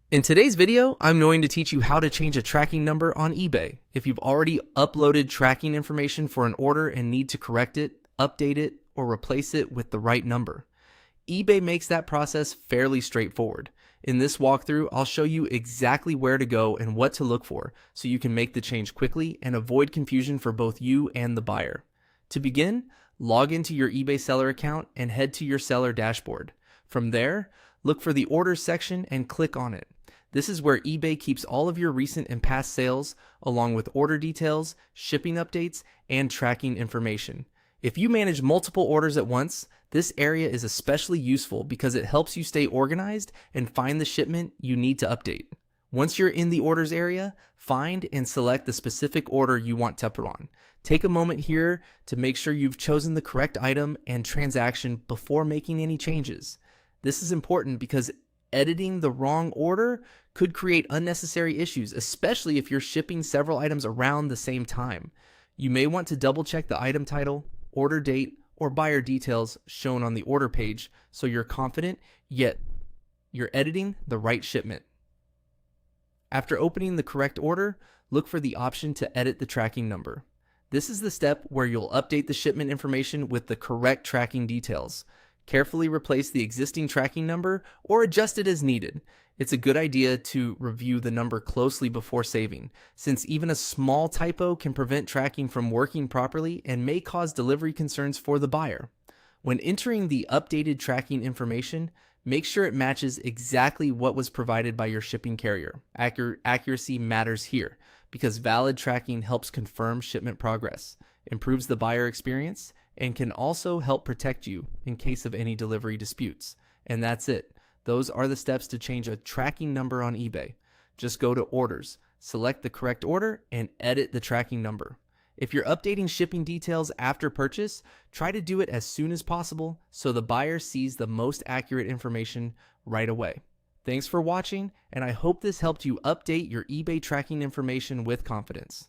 In today's video, I'm going to teach you how to change a tracking number on eBay. If you've already uploaded tracking information for an order and need to correct it, update it, or replace it with the right number, eBay makes that process fairly straightforward. In this walkthrough, I'll show you exactly where to go and what to look for so you can make the change quickly and avoid confusion for both you and the buyer. To begin, log into your eBay seller account and head to your seller dashboard. From there, look for the orders section and click on it. This is where eBay keeps all of your recent and past sales, along with order details, shipping updates, and tracking information. If you manage multiple orders at once, this area is especially useful because it helps you stay organized and find the shipment you need to update. Once you're in the orders area, find and select the specific order you want to put on. Take a moment here to make sure you've chosen the correct item and transaction before making any changes. This is important because editing the wrong order could create unnecessary issues, especially if you're shipping several items around the same time. You may want to double check the item title, order date, or buyer details shown on the order page so you're confident, yet you're editing the right shipment. After opening the correct order, look for the option to edit the tracking number. This is the step where you'll update the shipment information with the correct tracking details. Carefully replace the existing tracking number or adjust it as needed. It's a good idea to review the number closely before saving, since even a small typo can prevent tracking from working properly and may cause delivery concerns for the buyer. When entering the updated tracking information, make sure it matches exactly what was provided by your shipping carrier. Accuracy matters here because valid tracking helps confirm shipment progress, improves the buyer experience, and can also help protect you in case of any delivery disputes. And that's it. Those are the steps to change a tracking number on eBay. Just go to Orders, select the correct order, and edit the tracking number. If you're updating shipping details after purchase, try to do it as soon as possible so the buyer sees the most accurate information right away. Thanks for watching, and I hope this helped you update your eBay tracking information with confidence.